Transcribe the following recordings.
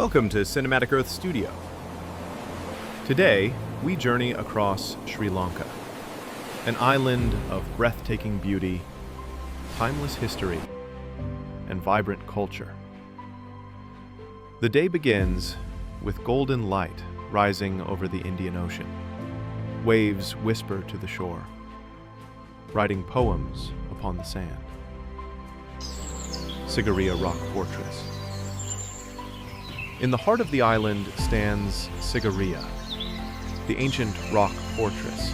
Welcome to Cinematic Earth Studio. Today, we journey across Sri Lanka, an island of breathtaking beauty, timeless history, and vibrant culture. The day begins with golden light rising over the Indian Ocean. Waves whisper to the shore, writing poems upon the sand. Sigiriya Rock Fortress. In the heart of the island stands Sigiriya, the ancient rock fortress.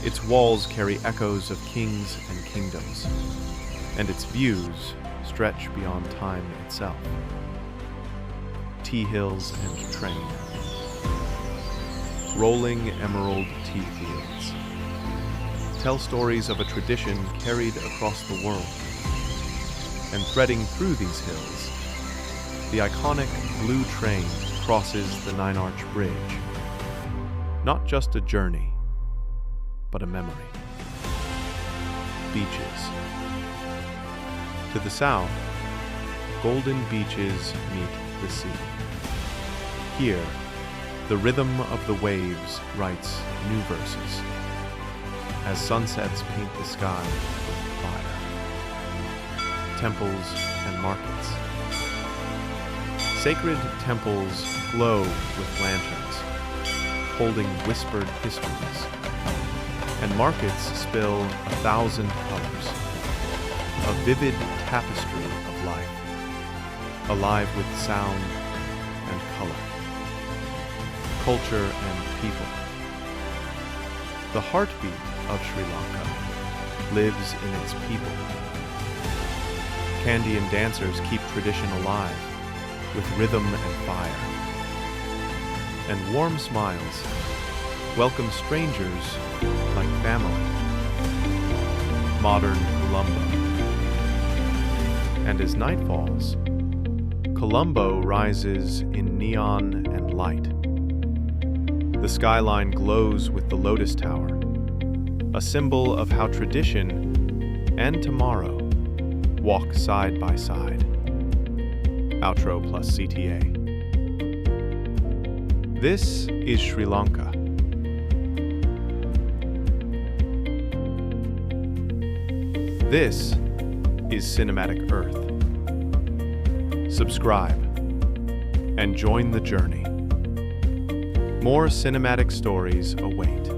Its walls carry echoes of kings and kingdoms, and its views stretch beyond time itself. Tea hills and train. Rolling emerald tea fields tell stories of a tradition carried across the world. And threading through these hills, the iconic blue train crosses the Nine-Arch Bridge. Not just a journey, but a memory. Beaches. To the south, golden beaches meet the sea. Here, the rhythm of the waves writes new verses as sunsets paint the sky with fire. Temples and markets. Sacred temples glow with lanterns, holding whispered histories, and markets spill 1,000 colors, a vivid tapestry of life, alive with sound and color, culture and people. The heartbeat of Sri Lanka lives in its people. Kandyan Dancers keep tradition alive with rhythm and fire. And warm smiles welcome strangers like family. Modern Colombo. And as night falls, Colombo rises in neon and light. The skyline glows with the Lotus Tower, a symbol of how tradition and tomorrow walk side by side. Outro plus CTA. This is Sri Lanka. This is Cinematic Earth. Subscribe and join the journey. More cinematic stories await.